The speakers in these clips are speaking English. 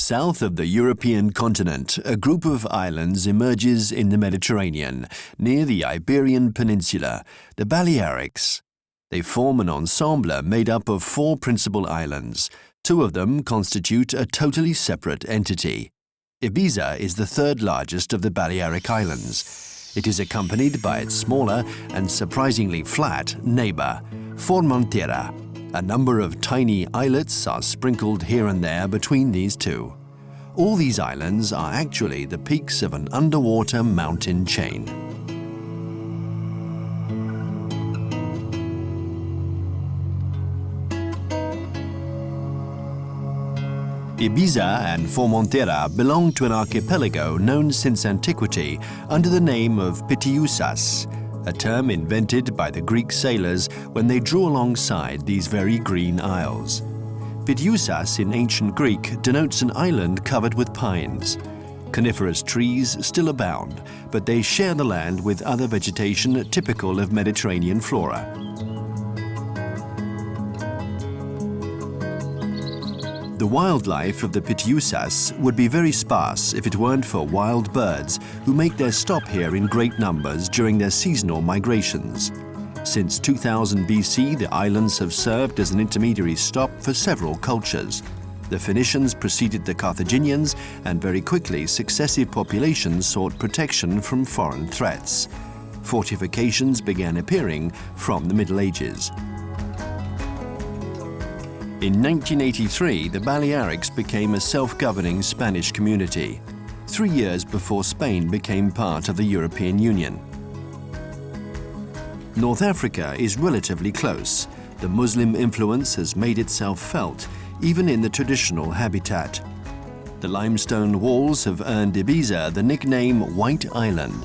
South of the European continent, a group of islands emerges in the Mediterranean, near the Iberian Peninsula, the Balearics. They form an ensemble made up of 4 principal islands. 2 of them constitute a totally separate entity. Ibiza is the 3rd largest of the Balearic Islands. It is accompanied by its smaller and surprisingly flat neighbour, Formentera. A number of tiny islets are sprinkled here and there between these 2. All these islands are actually the peaks of an underwater mountain chain. Ibiza and Formentera belong to an archipelago known since antiquity under the name of Pityoussas, a term invented by the Greek sailors when they drew alongside these very green isles. Pityoussas in ancient Greek denotes an island covered with pines. Coniferous trees still abound, but they share the land with other vegetation typical of Mediterranean flora. The wildlife of the Pityoussas would be very sparse if it weren't for wild birds who make their stop here in great numbers during their seasonal migrations. Since 2000 BC, the islands have served as an intermediary stop for several cultures. The Phoenicians preceded the Carthaginians, and very quickly successive populations sought protection from foreign threats. Fortifications began appearing from the Middle Ages. In 1983, the Balearics became a self-governing Spanish community, 3 years before Spain became part of the European Union. North Africa is relatively close. The Muslim influence has made itself felt, even in the traditional habitat. The limestone walls have earned Ibiza the nickname White Island.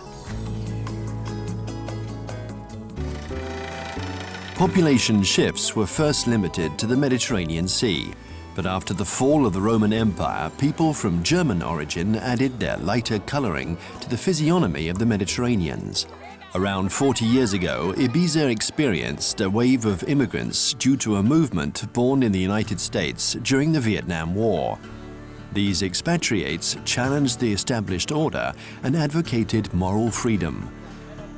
Population shifts were first limited to the Mediterranean Sea, but after the fall of the Roman Empire, people from German origin added their lighter coloring to the physiognomy of the Mediterraneans. Around 40 years ago, Ibiza experienced a wave of immigrants due to a movement born in the United States during the Vietnam War. These expatriates challenged the established order and advocated moral freedom.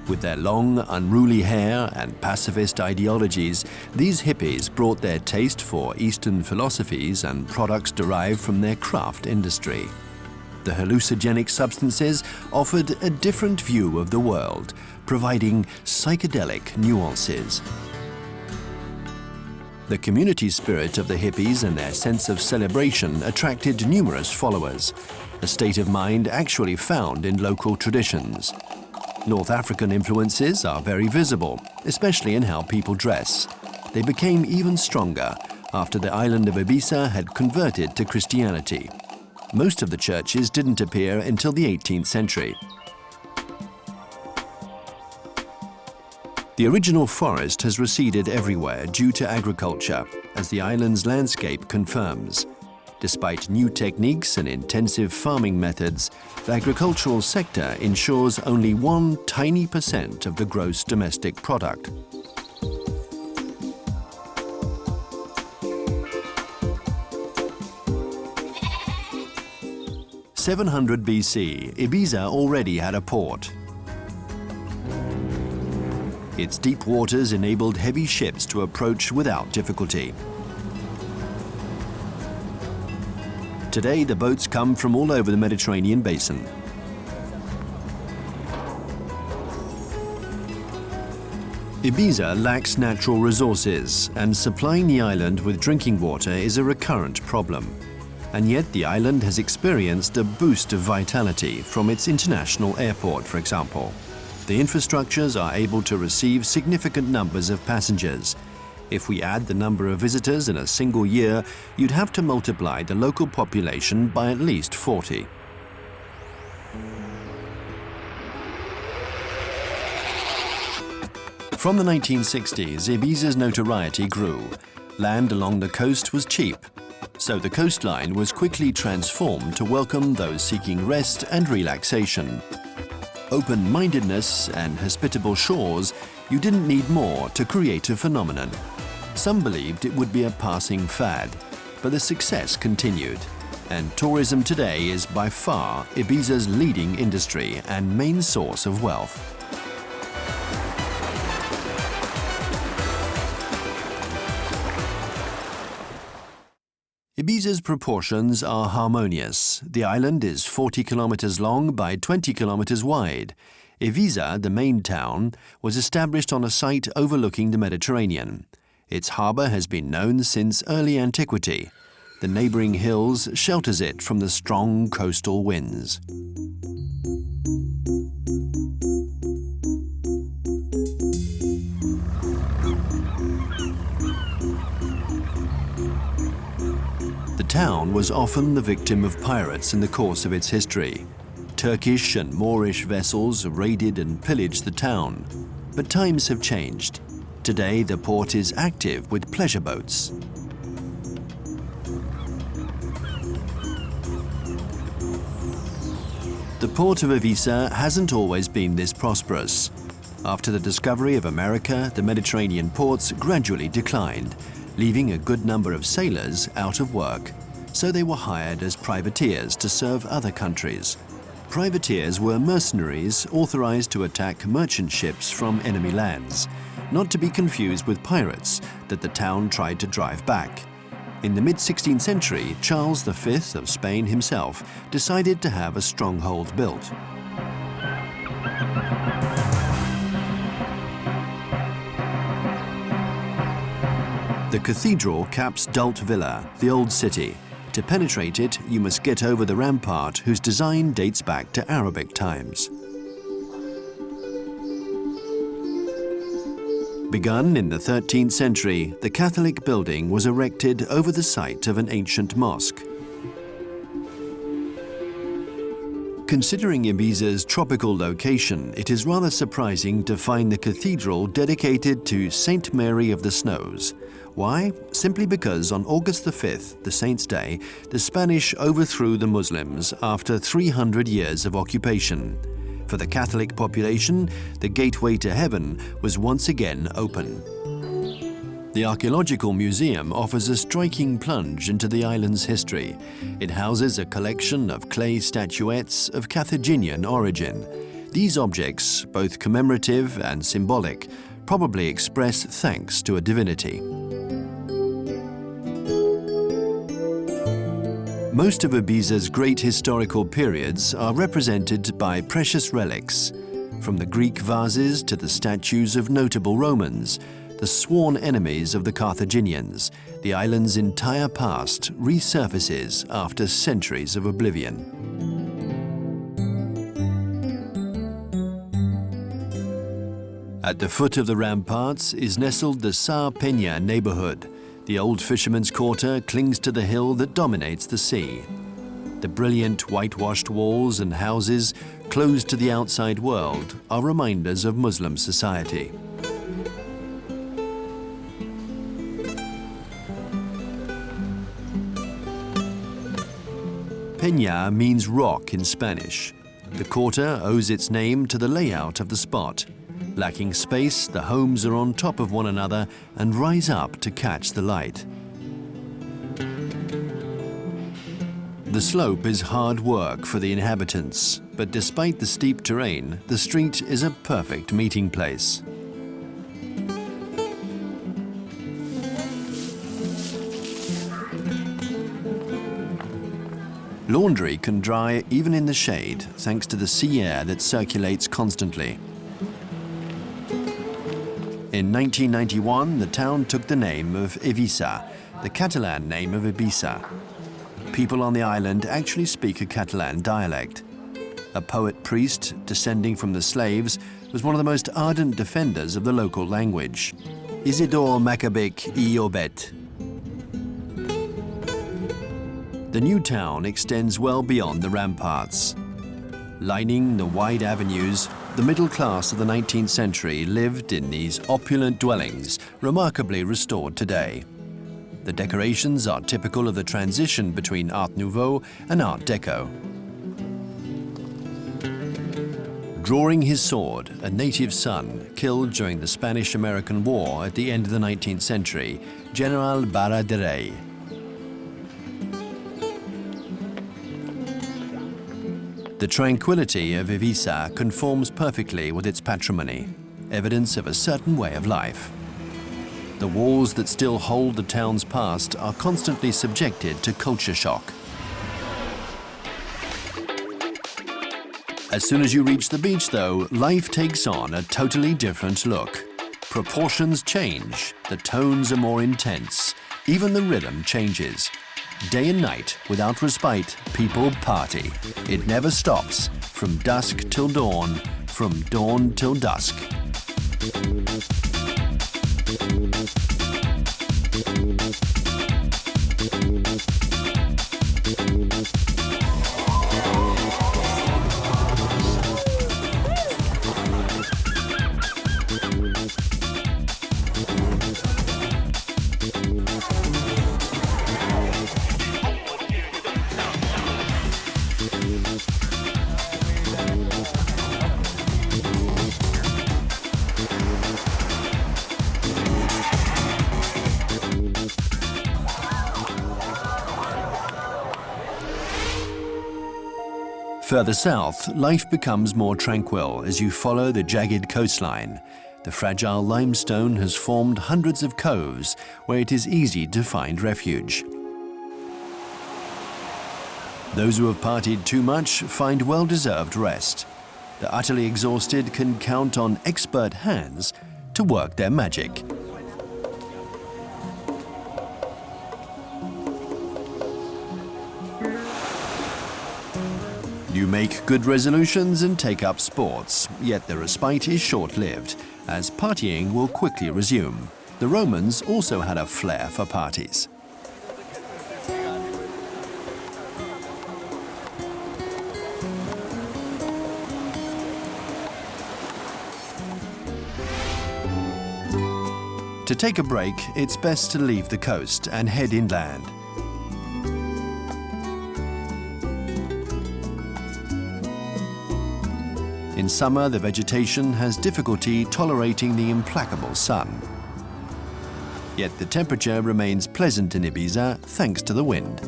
With their long, unruly hair and pacifist ideologies, these hippies brought their taste for Eastern philosophies and products derived from their craft industry. The hallucinogenic substances offered a different view of the world, providing psychedelic nuances. The community spirit of the hippies and their sense of celebration attracted numerous followers, a state of mind actually found in local traditions. North African influences are very visible, especially in how people dress. They became even stronger after the island of Eivissa had converted to Christianity. Most of the churches didn't appear until the 18th century. The original forest has receded everywhere due to agriculture, as the island's landscape confirms. Despite new techniques and intensive farming methods, the agricultural sector ensures only 1 tiny % of the gross domestic product. In 700 BC, Ibiza already had a port. Its deep waters enabled heavy ships to approach without difficulty. Today, the boats come from all over the Mediterranean basin. Ibiza lacks natural resources, and supplying the island with drinking water is a recurrent problem. And yet the island has experienced a boost of vitality from its international airport, for example. The infrastructures are able to receive significant numbers of passengers. If we add the number of visitors in a single year, you'd have to multiply the local population by at least 40. From the 1960s, Ibiza's notoriety grew. Land along the coast was cheap, so the coastline was quickly transformed to welcome those seeking rest and relaxation. Open-mindedness and hospitable shores, you didn't need more to create a phenomenon. Some believed it would be a passing fad, but the success continued. and tourism today is by far Ibiza's leading industry and main source of wealth. Ibiza's proportions are harmonious. The island is 40 kilometers long by 20 kilometers wide. Eivissa, the main town, was established on a site overlooking the Mediterranean. Its harbour has been known since early antiquity. The neighbouring hills shelters it from the strong coastal winds. The town was often the victim of pirates in the course of its history. Turkish and Moorish vessels raided and pillaged the town. But times have changed. Today the port is active with pleasure boats. The port of Eivissa hasn't always been this prosperous. After the discovery of America, the Mediterranean ports gradually declined, leaving a good number of sailors out of work. So they were hired as privateers to serve other countries. Privateers were mercenaries authorized to attack merchant ships from enemy lands, not to be confused with pirates that the town tried to drive back. In the mid-16th century, Charles V of Spain himself decided to have a stronghold built. The cathedral caps Dult Villa, the old city. To penetrate it, you must get over the rampart whose design dates back to Arabic times. Begun in the 13th century, the Catholic building was erected over the site of an ancient mosque. Considering Ibiza's tropical location, it is rather surprising to find the cathedral dedicated to Saint Mary of the Snows. Why? Simply because on August the 5th, the Saint's Day, the Spanish overthrew the Muslims after 300 years of occupation. For the Catholic population, the gateway to heaven was once again open. The Archaeological Museum offers a striking plunge into the island's history. It houses a collection of clay statuettes of Carthaginian origin. These objects, both commemorative and symbolic, probably express thanks to a divinity. Most of Ibiza's great historical periods are represented by precious relics, from the Greek vases to the statues of notable Romans, the sworn enemies of the Carthaginians. The island's entire past resurfaces after centuries of oblivion. At the foot of the ramparts is nestled the Sa Peña neighborhood. The old fisherman's quarter clings to the hill that dominates the sea. The brilliant whitewashed walls and houses, closed to the outside world, are reminders of Muslim society. Peña means rock in Spanish. The quarter owes its name to the layout of the spot. Lacking space, the homes are on top of one another and rise up to catch the light. The slope is hard work for the inhabitants, but despite the steep terrain, the street is a perfect meeting place. Laundry can dry even in the shade, thanks to the sea air that circulates constantly. In 1991, the town took the name of Eivissa, the Catalan name of Ibiza. People on the island actually speak a Catalan dialect. A poet-priest, descending from the slaves, was one of the most ardent defenders of the local language. Isidore Maccabic I Obet. The new town extends well beyond the ramparts. Lining the wide avenues, the middle class of the 19th century lived in these opulent dwellings, remarkably restored today. The decorations are typical of the transition between Art Nouveau and Art Deco. Drawing his sword, a native son killed during the Spanish-American War at the end of the 19th century, General Barra de Rey. The tranquility of Eivissa conforms perfectly with its patrimony, evidence of a certain way of life. The walls that still hold the town's past are constantly subjected to culture shock. As soon as you reach the beach, though, life takes on a totally different look. Proportions change, the tones are more intense, even the rhythm changes. Day and night, without respite, people party. It never stops, from dusk till dawn, from dawn till dusk. Further south, life becomes more tranquil as you follow the jagged coastline. The fragile limestone has formed hundreds of coves where it is easy to find refuge. Those who have partied too much find well-deserved rest. The utterly exhausted can count on expert hands to work their magic. You make good resolutions and take up sports, yet the respite is short-lived, as partying will quickly resume. The Romans also had a flair for parties. To take a break, it's best to leave the coast and head inland. In summer, the vegetation has difficulty tolerating the implacable sun. Yet the temperature remains pleasant in Ibiza thanks to the wind.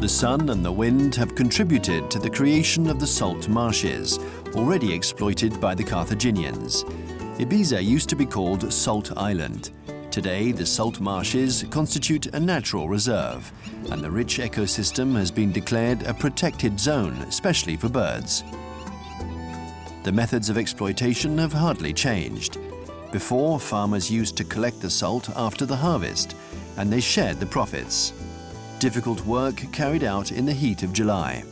The sun and the wind have contributed to the creation of the salt marshes, already exploited by the Carthaginians. Ibiza used to be called Salt Island. Today, the salt marshes constitute a natural reserve, and the rich ecosystem has been declared a protected zone, especially for birds. The methods of exploitation have hardly changed. Before, farmers used to collect the salt after the harvest, and they shared the profits. Difficult work carried out in the heat of July.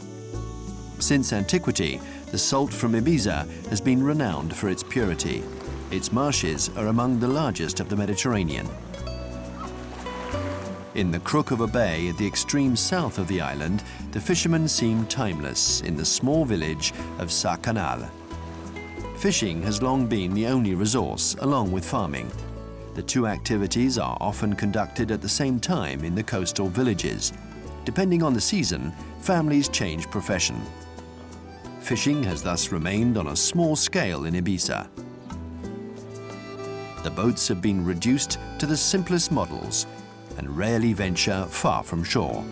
Since antiquity, the salt from Ibiza has been renowned for its purity. Its marshes are among the largest of the Mediterranean. In the crook of a bay at the extreme south of the island, the fishermen seem timeless in the small village of Sant. Fishing has long been the only resource, along with farming. The two activities are often conducted at the same time in the coastal villages. Depending on the season, families change profession. Fishing has thus remained on a small scale in Ibiza. The boats have been reduced to the simplest models and rarely venture far from shore.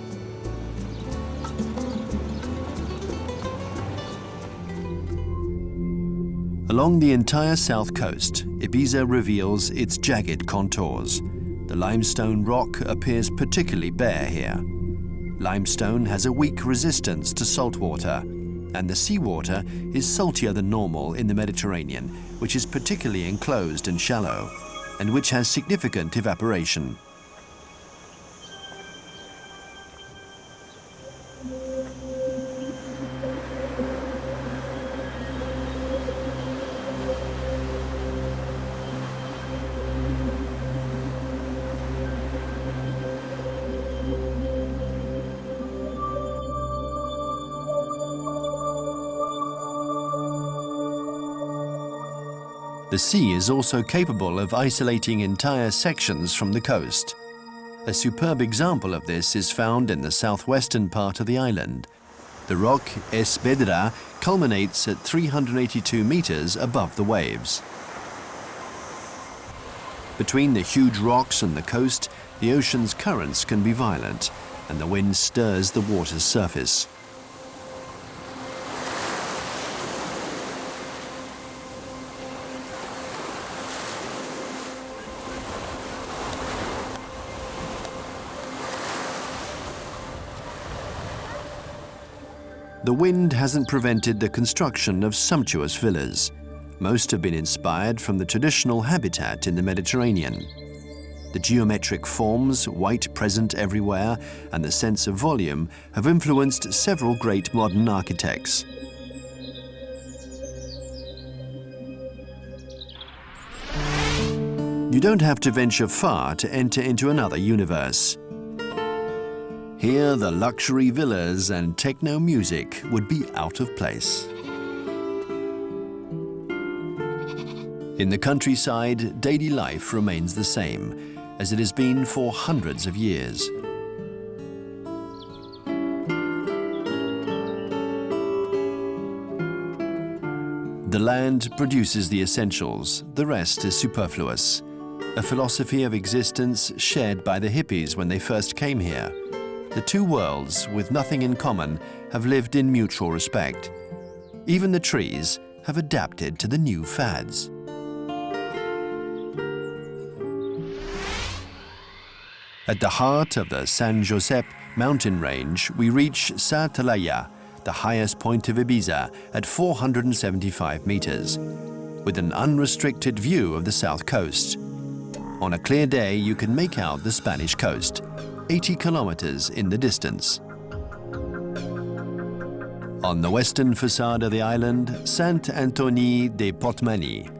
Along the entire south coast, Ibiza reveals its jagged contours. The limestone rock appears particularly bare here. Limestone has a weak resistance to salt water, and the seawater is saltier than normal in the Mediterranean, which is particularly enclosed and shallow, and which has significant evaporation. The sea is also capable of isolating entire sections from the coast. A superb example of this is found in the southwestern part of the island. The rock Es Bedra culminates at 382 meters above the waves. Between the huge rocks and the coast, the ocean's currents can be violent, and the wind stirs the water's surface. The wind hasn't prevented the construction of sumptuous villas. Most have been inspired from the traditional habitat in the Mediterranean. The geometric forms, white present everywhere, and the sense of volume have influenced several great modern architects. You don't have to venture far to enter into another universe. Here, the luxury villas and techno music would be out of place. In the countryside, daily life remains the same, as it has been for hundreds of years. The land produces the essentials, the rest is superfluous. A philosophy of existence shared by the hippies when they first came here. The two worlds, with nothing in common, have lived in mutual respect. Even the trees have adapted to the new fads. At the heart of the San Josep mountain range, we reach Sa Talaya, the highest point of Ibiza, at 475 meters, with an unrestricted view of the south coast. On a clear day, you can make out the Spanish coast, 80 kilometers in the distance. On the western facade of the island, Sant Antoni de Portmany.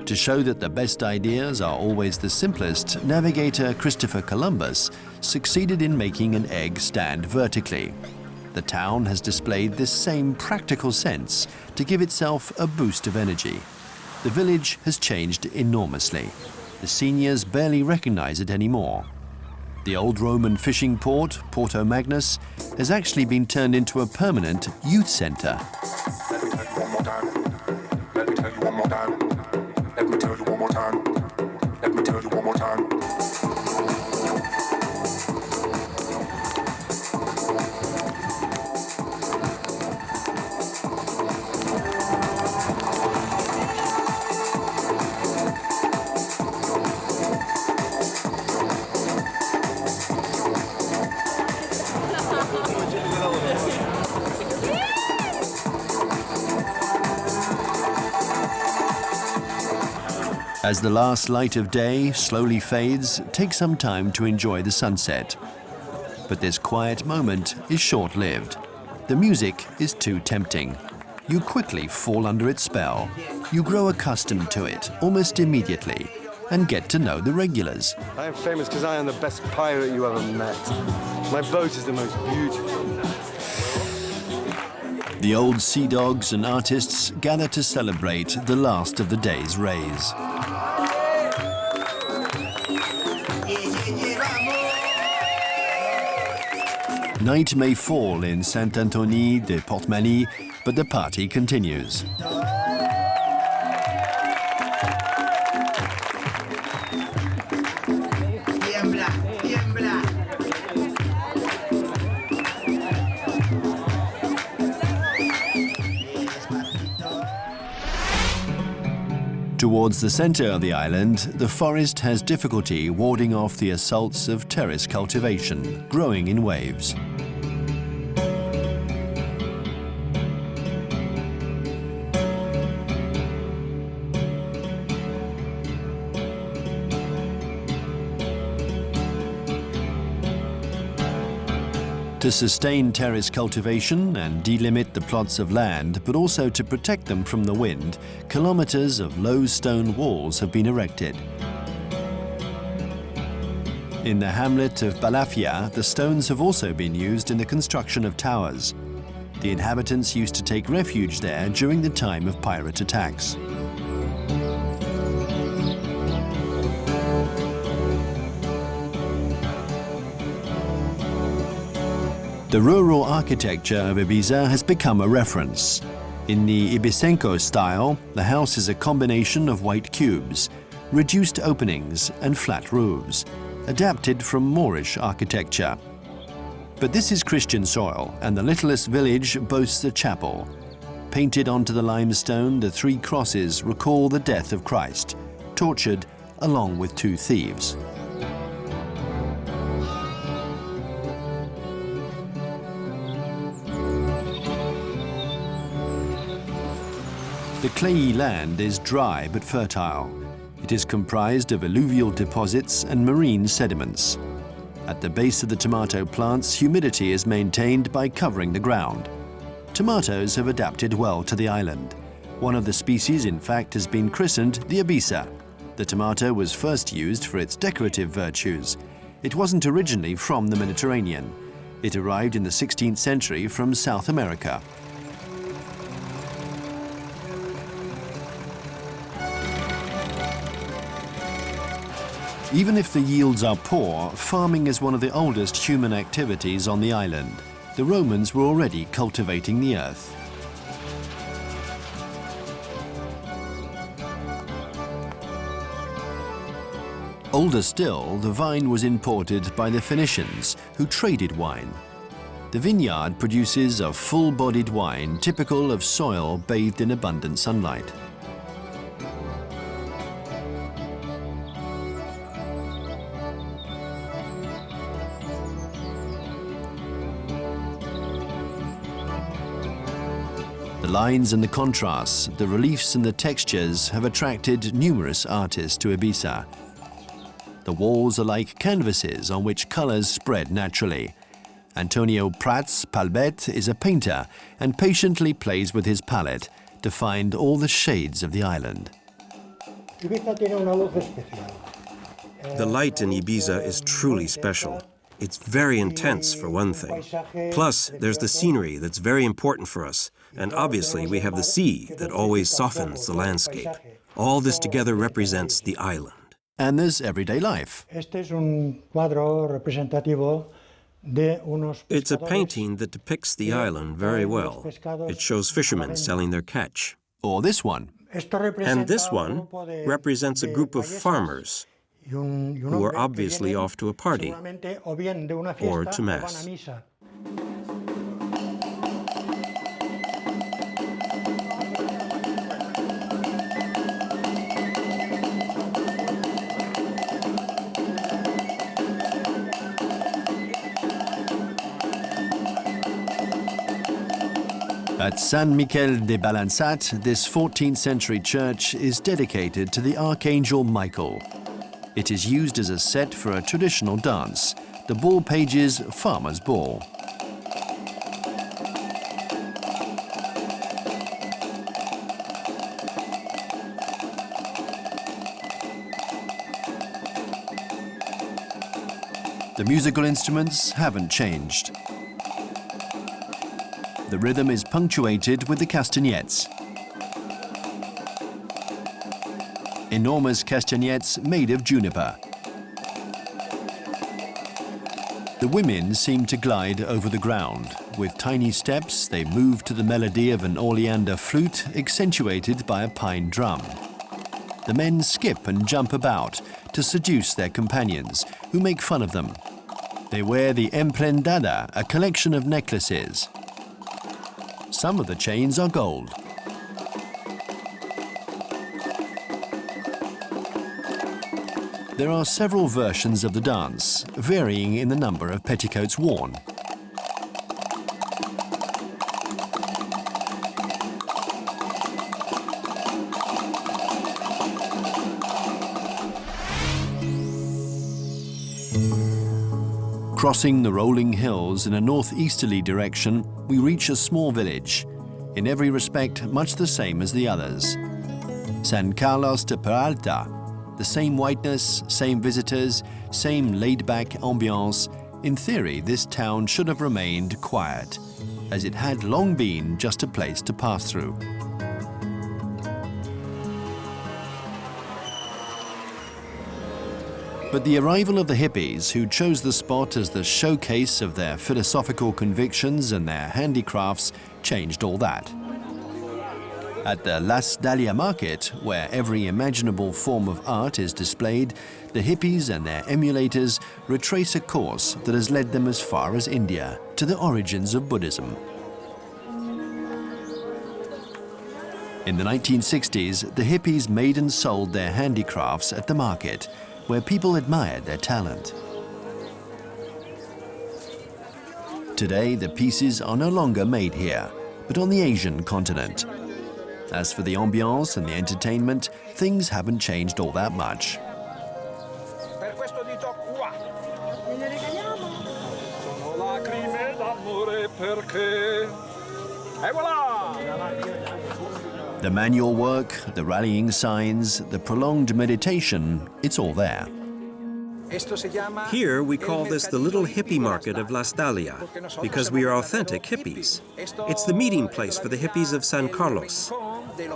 To show that the best ideas are always the simplest, navigator Christopher Columbus succeeded in making an egg stand vertically. The town has displayed this same practical sense to give itself a boost of energy. The village has changed enormously. The seniors barely recognize it anymore. The old Roman fishing port, Porto Magnus, has actually been turned into a permanent youth center. Let me tell you one more time. Let me tell you one more time. Let me tell you one more time. Let me tell you one more time. As the last light of day slowly fades, take some time to enjoy the sunset. But this quiet moment is short-lived. The music is too tempting. You quickly fall under its spell. You grow accustomed to it almost immediately and get to know the regulars. I am famous because I am the best pirate you ever met. My boat is the most beautiful. The old sea dogs and artists gather to celebrate the last of the day's rays. Night may fall in Sant Antoni de Portmany, but the party continues. Towards the center of the island, the forest has difficulty warding off the assaults of terrace cultivation, growing in waves. To sustain terrace cultivation and delimit the plots of land, but also to protect them from the wind, kilometers of low stone walls have been erected. In the hamlet of Balafia, the stones have also been used in the construction of towers. The inhabitants used to take refuge there during the time of pirate attacks. The rural architecture of Eivissa has become a reference. In the Ibicenco style, the house is a combination of white cubes. reduced openings and flat roofs, adapted from Moorish architecture. But this is Christian soil, and the littlest village boasts a chapel. Painted onto the limestone, the three crosses recall the death of Christ, tortured along with two thieves. The clayey land is dry but fertile. It is comprised of alluvial deposits and marine sediments. At the base of the tomato plants, humidity is maintained by covering the ground. Tomatoes have adapted well to the island. One of the species, in fact, has been christened the Eivissa. The tomato was first used for its decorative virtues. It wasn't originally from the Mediterranean. It arrived in the 16th century from South America. Even if the yields are poor, farming is one of the oldest human activities on the island. The Romans were already cultivating the earth. Older still, the vine was imported by the Phoenicians, who traded wine. The vineyard produces a full-bodied wine typical of soil bathed in abundant sunlight. The lines and the contrasts, the reliefs and the textures have attracted numerous artists to Ibiza. The walls are like canvases on which colors spread naturally. Antonio Prats Palbet is a painter and patiently plays with his palette to find all the shades of the island. The light in Ibiza is truly special. It's very intense, for one thing. Plus, there's the scenery that's very important for us. And obviously, we have the sea that always softens the landscape. All this together represents the island. And there's everyday life. It's a painting that depicts the island very well. It shows fishermen selling their catch. Or this one. And this one represents a group of farmers who are obviously off to a party or to Mass. At San Miquel de Balansat, this 14th century church is dedicated to the Archangel Miquel. It is used as a set for a traditional dance, the Ball Pages Farmer's Ball. The musical instruments haven't changed. The rhythm is punctuated with the castagnettes. Enormous castagnettes made of juniper. The women seem to glide over the ground. With tiny steps, they move to the melody of an oleander flute accentuated by a pine drum. The men skip and jump about to seduce their companions, who make fun of them. They wear the emprendada, a collection of necklaces. Some of the chains are gold. There are several versions of the dance, varying in the number of petticoats worn. Crossing the rolling hills in a northeasterly direction, we reach a small village, in every respect much the same as the others. San Carlos de Peralta, the same whiteness, same visitors, same laid-back ambiance. In theory, this town should have remained quiet, as it had long been just a place to pass through. But the arrival of the hippies, who chose the spot as the showcase of their philosophical convictions and their handicrafts, changed all that. At the Labritja market, where every imaginable form of art is displayed, the hippies and their emulators retrace a course that has led them as far as India, to the origins of Buddhism. In the 1960s, the hippies made and sold their handicrafts at the market, where people admired their talent. Today, the pieces are no longer made here, but on the Asian continent. As for the ambiance and the entertainment, things haven't changed all that much. The manual work, the rallying signs, the prolonged meditation, it's all there. Here we call this the little hippie market of Labritja, because we are authentic hippies. It's the meeting place for the hippies of San Carlos.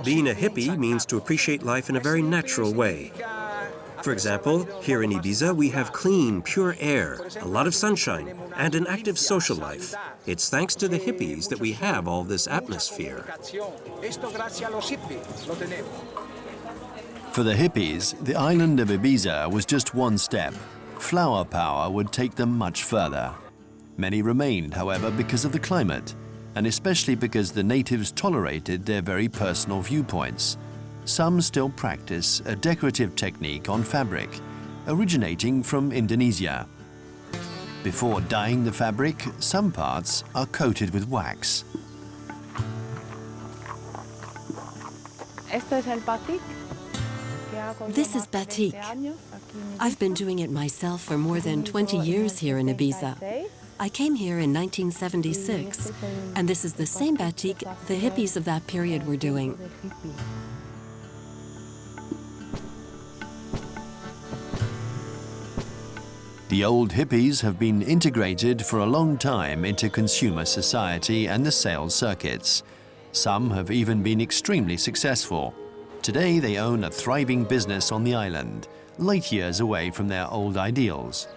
Being a hippie means to appreciate life in a very natural way. For example, here in Ibiza we have clean, pure air, a lot of sunshine, and an active social life. It's thanks to the hippies that we have all this atmosphere. For the hippies, the island of Ibiza was just one step. Flower power would take them much further. Many remained, however, because of the climate, and especially because the natives tolerated their very personal viewpoints. Some still practice a decorative technique on fabric, originating from Indonesia. Before dyeing the fabric, some parts are coated with wax. This is batik. I've been doing it myself for more than 20 years here in Ibiza. I came here in 1976, and this is the same batik the hippies of that period were doing. The old hippies have been integrated for a long time into consumer society and the sales circuits. Some have even been extremely successful. Today they own a thriving business on the island, light years away from their old ideals.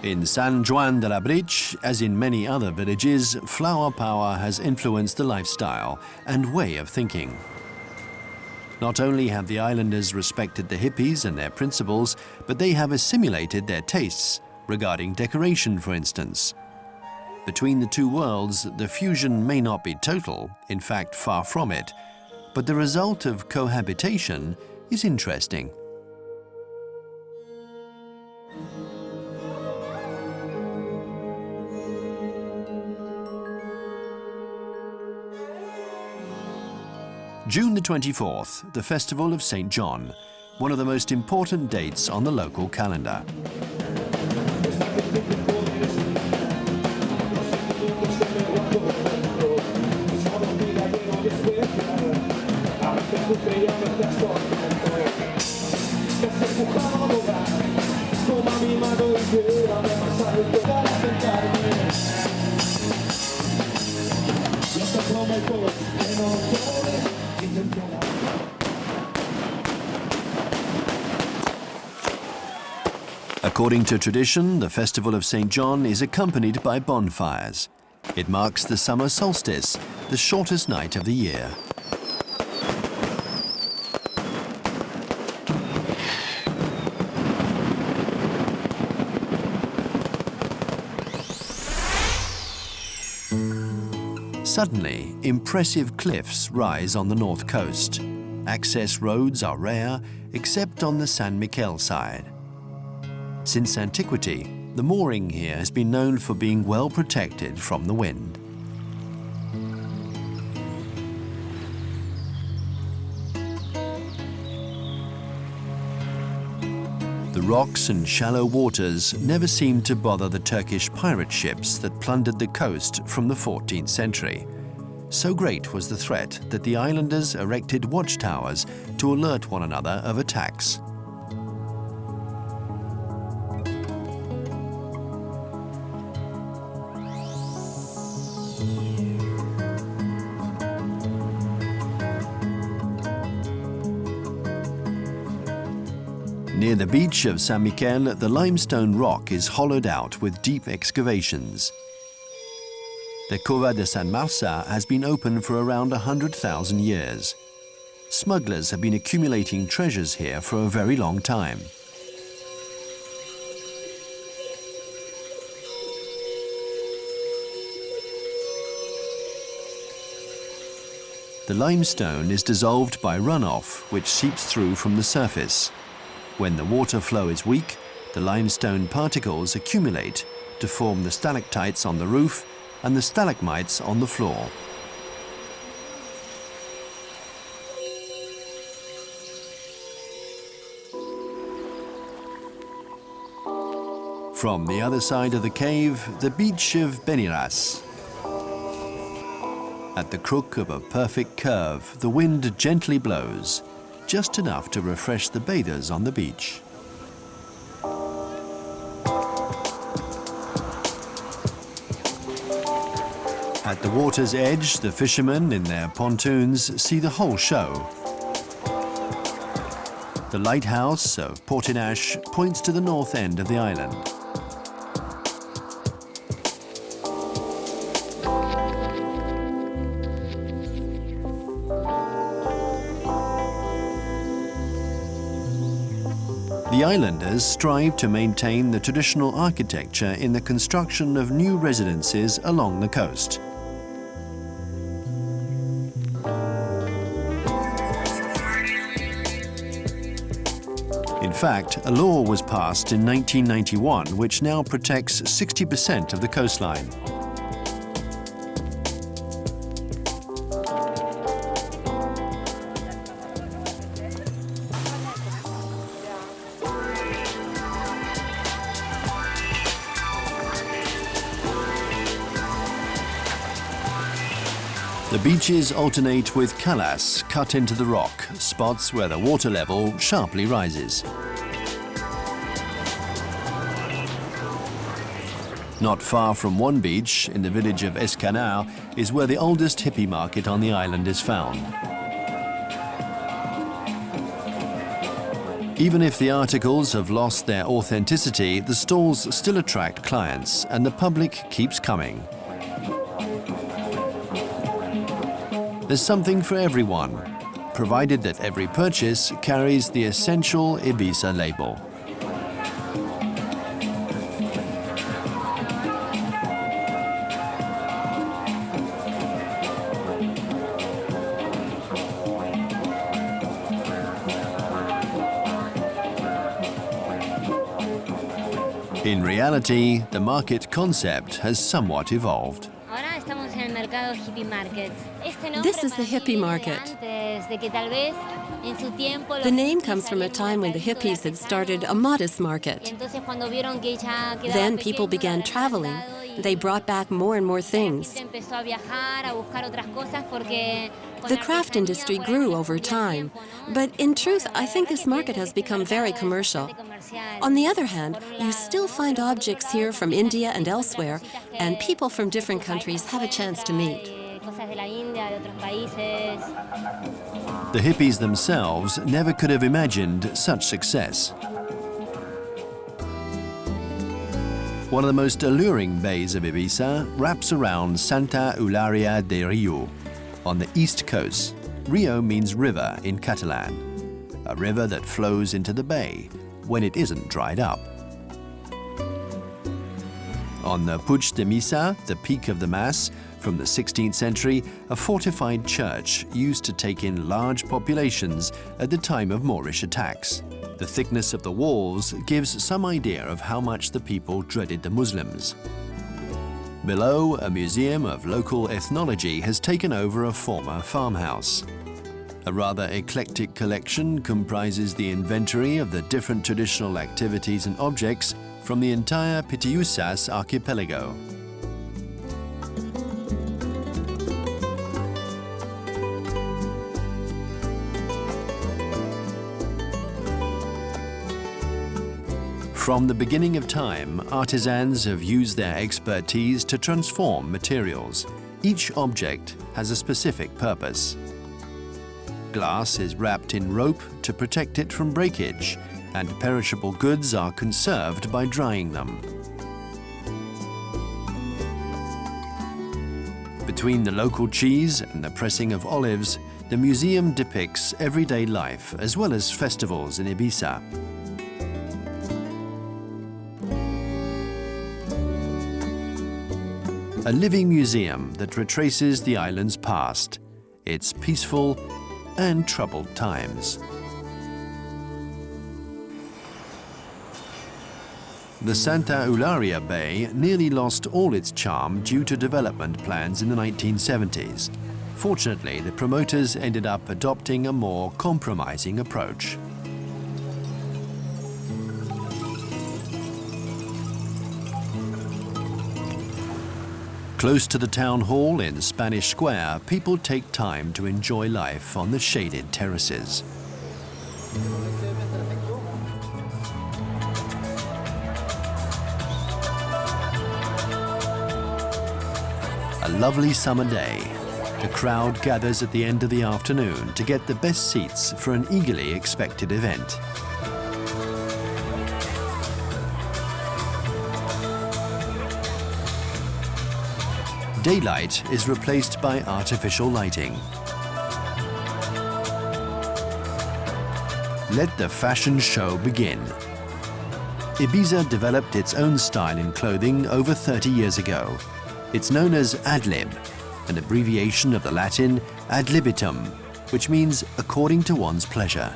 In San Joan de Labritja, as in many other villages, flower power has influenced the lifestyle and way of thinking. Not only have the islanders respected the hippies and their principles, but they have assimilated their tastes, regarding decoration, for instance. Between the two worlds, the fusion may not be total, in fact far from it, but the result of cohabitation is interesting. June the 24th, the Festival of St. John, one of the most important dates on the local calendar. According to tradition, the Festival of St. John is accompanied by bonfires. It marks the summer solstice, the shortest night of the year. Suddenly, impressive cliffs rise on the north coast. Access roads are rare, except on the San Miquel side. Since antiquity, the mooring here has been known for being well protected from the wind. The rocks and shallow waters never seemed to bother the Turkish pirate ships that plundered the coast from the 14th century. So great was the threat that the islanders erected watchtowers to alert one another of attacks. Near the beach of San Miquel, the limestone rock is hollowed out with deep excavations. The Cova de San Marça has been open for around 100,000 years. Smugglers have been accumulating treasures here for a very long time. The limestone is dissolved by runoff, which seeps through from the surface. When the water flow is weak, the limestone particles accumulate to form the stalactites on the roof and the stalagmites on the floor. From the other side of the cave, the beach of Beniras. At the crook of a perfect curve, the wind gently blows, just enough to refresh the bathers on the beach. At the water's edge, the fishermen in their pontoons see the whole show. The lighthouse of Portmany points to the north end of the island. The islanders strive to maintain the traditional architecture in the construction of new residences along the coast. In fact, a law was passed in 1991 which now protects 60% of the coastline. The beaches alternate with calas cut into the rock, spots where the water level sharply rises. Not far from one beach, in the village of Escanar, is where the oldest hippie market on the island is found. Even if the articles have lost their authenticity, the stalls still attract clients and the public keeps coming. There's something for everyone, provided that every purchase carries the essential Eivissa label. In reality, the market concept has somewhat evolved. This is the Hippie Market. The name comes from a time when the hippies had started a modest market. Then people began traveling. They brought back more and more things. The craft industry grew over time. But in truth, I think this market has become very commercial. On the other hand, you still find objects here from India and elsewhere, and people from different countries have a chance to meet. The hippies themselves never could have imagined such success. One of the most alluring bays of Eivissa wraps around Santa Eulalia de Rio. On the east coast, Rio means river in Catalan, a river that flows into the bay when it isn't dried up. On the Puig de Missa, the peak of the Mass, from the 16th century, a fortified church used to take in large populations at the time of Moorish attacks. The thickness of the walls gives some idea of how much the people dreaded the Muslims. Below, a museum of local ethnology has taken over a former farmhouse. A rather eclectic collection comprises the inventory of the different traditional activities and objects from the entire Pitiusas archipelago. From the beginning of time, artisans have used their expertise to transform materials. Each object has a specific purpose. Glass is wrapped in rope to protect it from breakage, and perishable goods are conserved by drying them. Between the local cheese and the pressing of olives, the museum depicts everyday life as well as festivals in Eivissa. A living museum that retraces the island's past, its peaceful and troubled times. The Santa Eulalia Bay nearly lost all its charm due to development plans in the 1970s. Fortunately, the promoters ended up adopting a more compromising approach. Close to the town hall in Spanish Square, people take time to enjoy life on the shaded terraces. A lovely summer day. The crowd gathers at the end of the afternoon to get the best seats for an eagerly expected event. Daylight is replaced by artificial lighting. Let the fashion show begin. Ibiza developed its own style in clothing over 30 years ago. It's known as ad lib, an abbreviation of the Latin ad libitum, which means according to one's pleasure.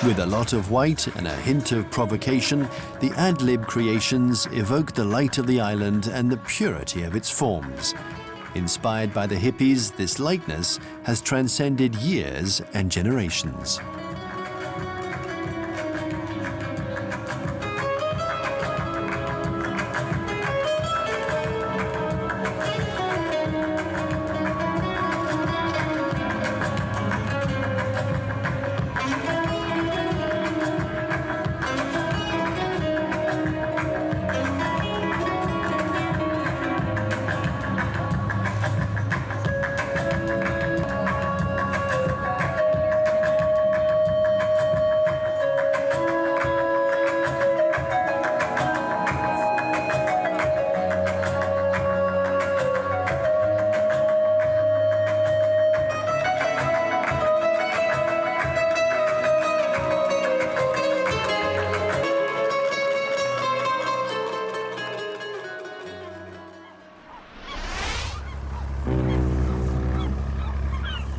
With a lot of white and a hint of provocation, the ad-lib creations evoke the light of the island and the purity of its forms. Inspired by the hippies, this lightness has transcended years and generations.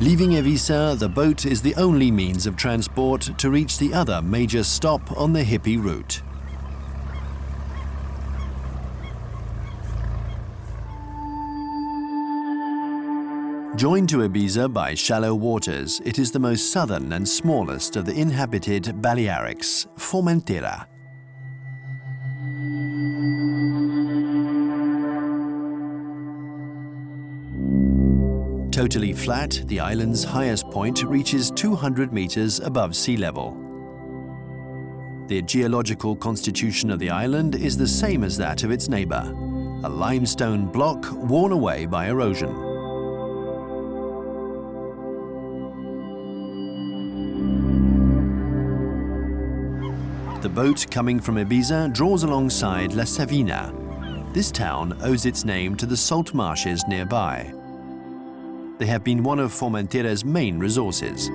Leaving Eivissa, the boat is the only means of transport to reach the other major stop on the hippie route. Joined to Ibiza by shallow waters, it is the most southern and smallest of the inhabited Balearics, Formentera. Totally flat, the island's highest point reaches 200 meters above sea level. The geological constitution of the island is the same as that of its neighbor, a limestone block worn away by erosion. The boat coming from Ibiza draws alongside La Savina. This town owes its name to the salt marshes nearby. They have been one of Formentera's main resources.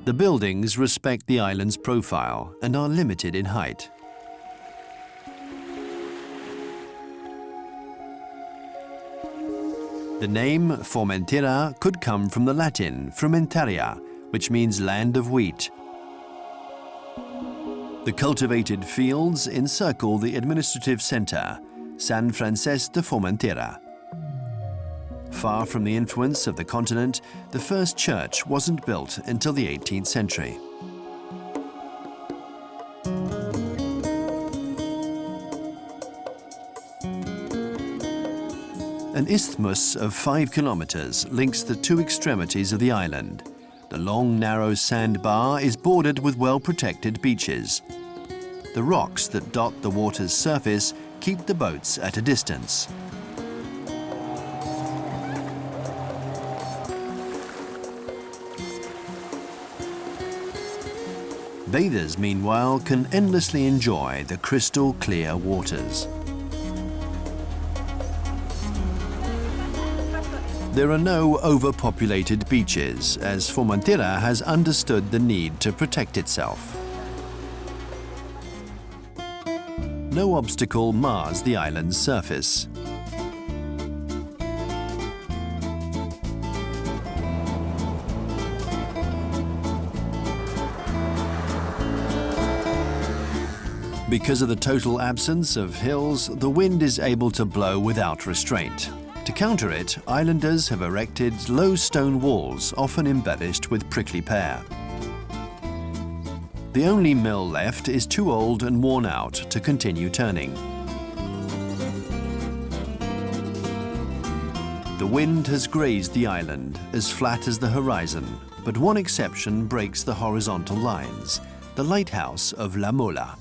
The buildings respect the island's profile and are limited in height. The name Formentera could come from the Latin Frumentaria, which means land of wheat. The cultivated fields encircle the administrative center, San Francesc de Formentera. Far from the influence of the continent, the first church wasn't built until the 18th century. An isthmus of 5 kilometers links the two extremities of the island. The long, narrow sandbar is bordered with well-protected beaches. The rocks that dot the water's surface keep the boats at a distance. Bathers, meanwhile, can endlessly enjoy the crystal clear waters. There are no overpopulated beaches, as Formentera has understood the need to protect itself. No obstacle mars the island's surface. Because of the total absence of hills, the wind is able to blow without restraint. To counter it, islanders have erected low stone walls, often embellished with prickly pear. The only mill left is too old and worn out to continue turning. The wind has grazed the island, as flat as the horizon, but one exception breaks the horizontal lines, the lighthouse of La Mola.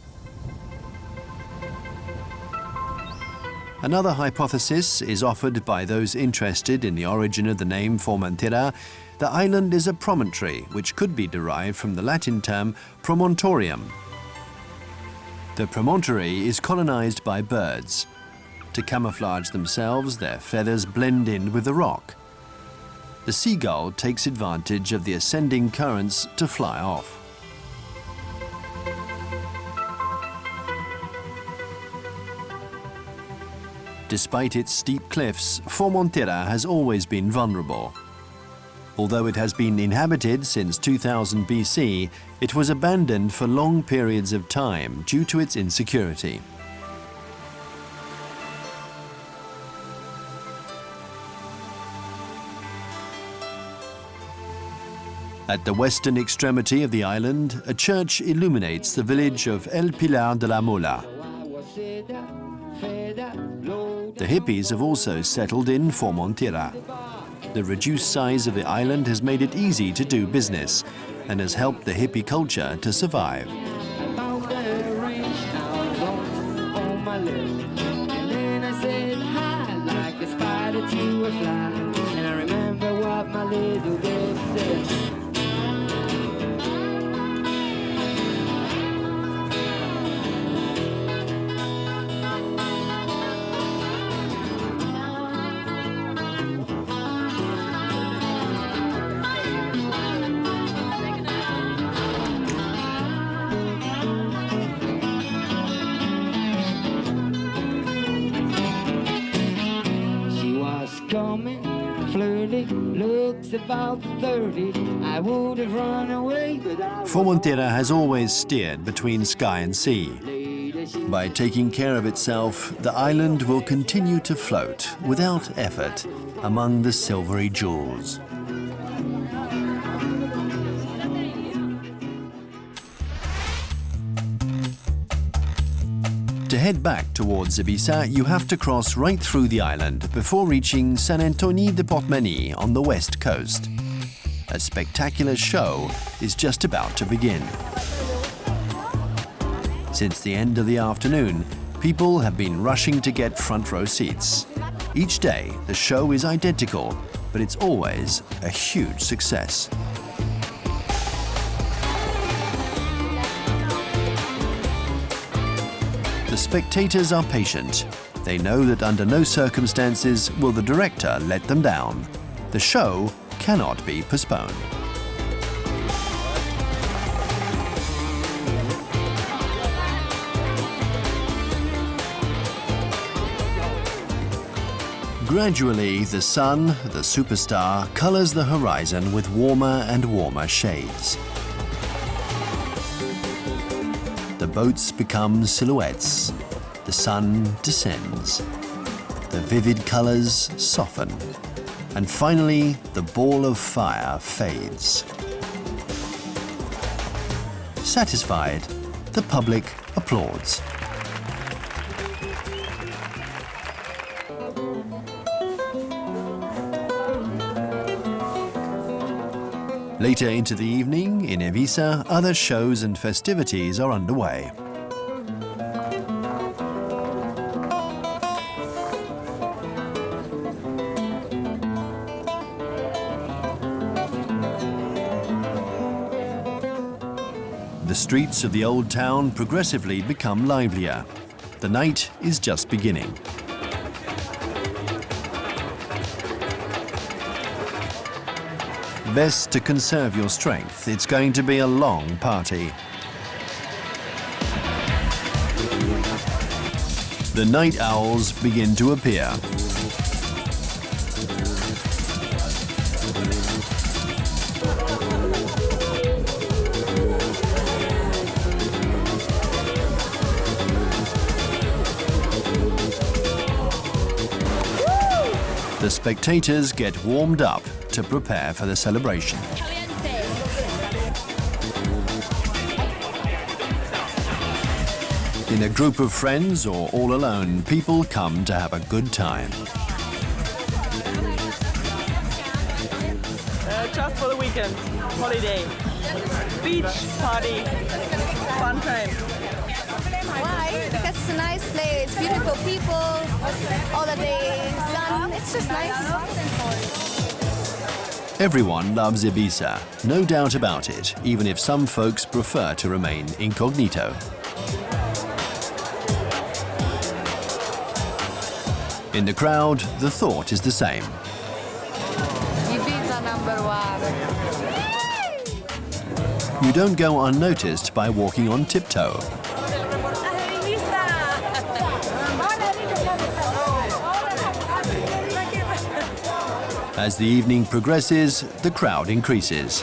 Another hypothesis is offered by those interested in the origin of the name Formentera. The island is a promontory, which could be derived from the Latin term promontorium. The promontory is colonized by birds. To camouflage themselves, their feathers blend in with the rock. The seagull takes advantage of the ascending currents to fly off. Despite its steep cliffs, Formentera has always been vulnerable. Although it has been inhabited since 2000 BC, it was abandoned for long periods of time due to its insecurity. At the western extremity of the island, a church illuminates the village of El Pilar de la Mola. The hippies have also settled in Formentera. The reduced size of the island has made it easy to do business and has helped the hippie culture to survive. About 30, I would have run away, Formentera has always steered between sky and sea. By taking care of itself, the island will continue to float without effort among the silvery jewels. To head back towards Eivissa, you have to cross right through the island before reaching Sant Antoni de Portmany on the west coast. A spectacular show is just about to begin. Since the end of the afternoon, people have been rushing to get front row seats. Each day, the show is identical, but it's always a huge success. The spectators are patient. They know that under no circumstances will the director let them down. The show cannot be postponed. Gradually, the sun, the superstar, colors the horizon with warmer and warmer shades. The boats become silhouettes. The sun descends. The vivid colors soften. And finally, the ball of fire fades. Satisfied, the public applauds. Later into the evening, in Eivissa, other shows and festivities are underway. The streets of the old town progressively become livelier. The night is just beginning. Best to conserve your strength. It's going to be a long party. The night owls begin to appear. The spectators get warmed up to prepare for the celebration. In a group of friends or all alone, people come to have a good time. Just for the weekend, holiday, beach party, fun time. Why? Because it's a nice place, beautiful people, all the day, sun, it's just nice. Everyone loves Ibiza, no doubt about it, even if some folks prefer to remain incognito. In the crowd, the thought is the same. Ibiza #1. You don't go unnoticed by walking on tiptoe. As the evening progresses, the crowd increases.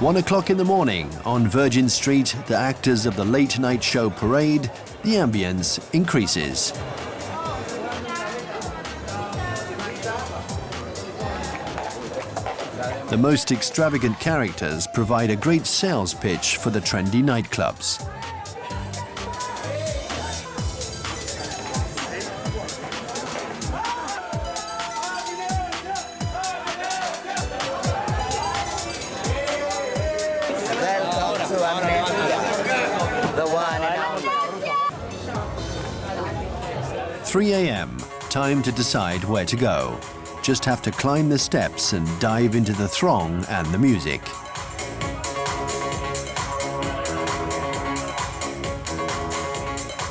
One o'clock in the morning, on Virgin Street, the actors of the late night show parade, the ambience increases. The most extravagant characters provide a great sales pitch for the trendy nightclubs. The one and only. 3 a.m., time to decide where to go. Just have to climb the steps and dive into the throng and the music.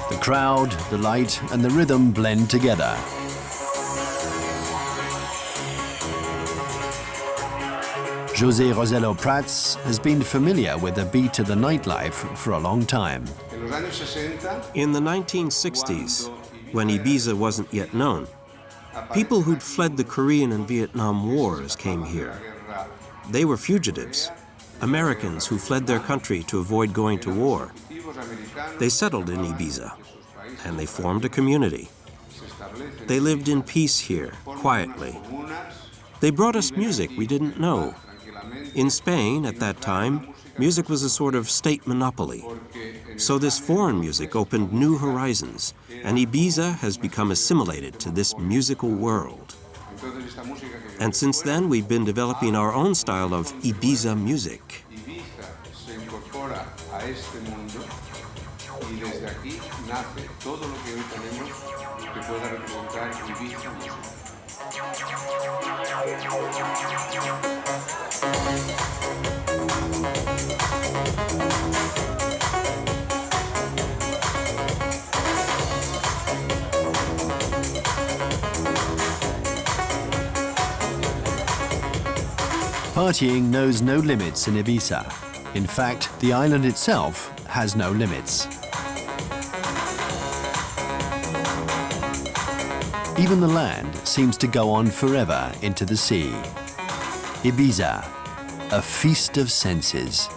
The crowd, the light and the rhythm blend together. José Rosello Prats has been familiar with the beat of the nightlife for a long time. In the 1960s, when Ibiza wasn't yet known, people who'd fled the Korean and Vietnam Wars came here. They were fugitives, Americans who fled their country to avoid going to war. They settled in Ibiza, and they formed a community. They lived in peace here, quietly. They brought us music we didn't know. In Spain, at that time, music was a sort of state monopoly. So this foreign music opened new horizons, and Ibiza has become assimilated to this musical world. And since then, we've been developing our own style of Ibiza music. Partying knows no limits in Eivissa. In fact, the island itself has no limits. Even the land seems to go on forever into the sea. Ibiza, a feast of senses.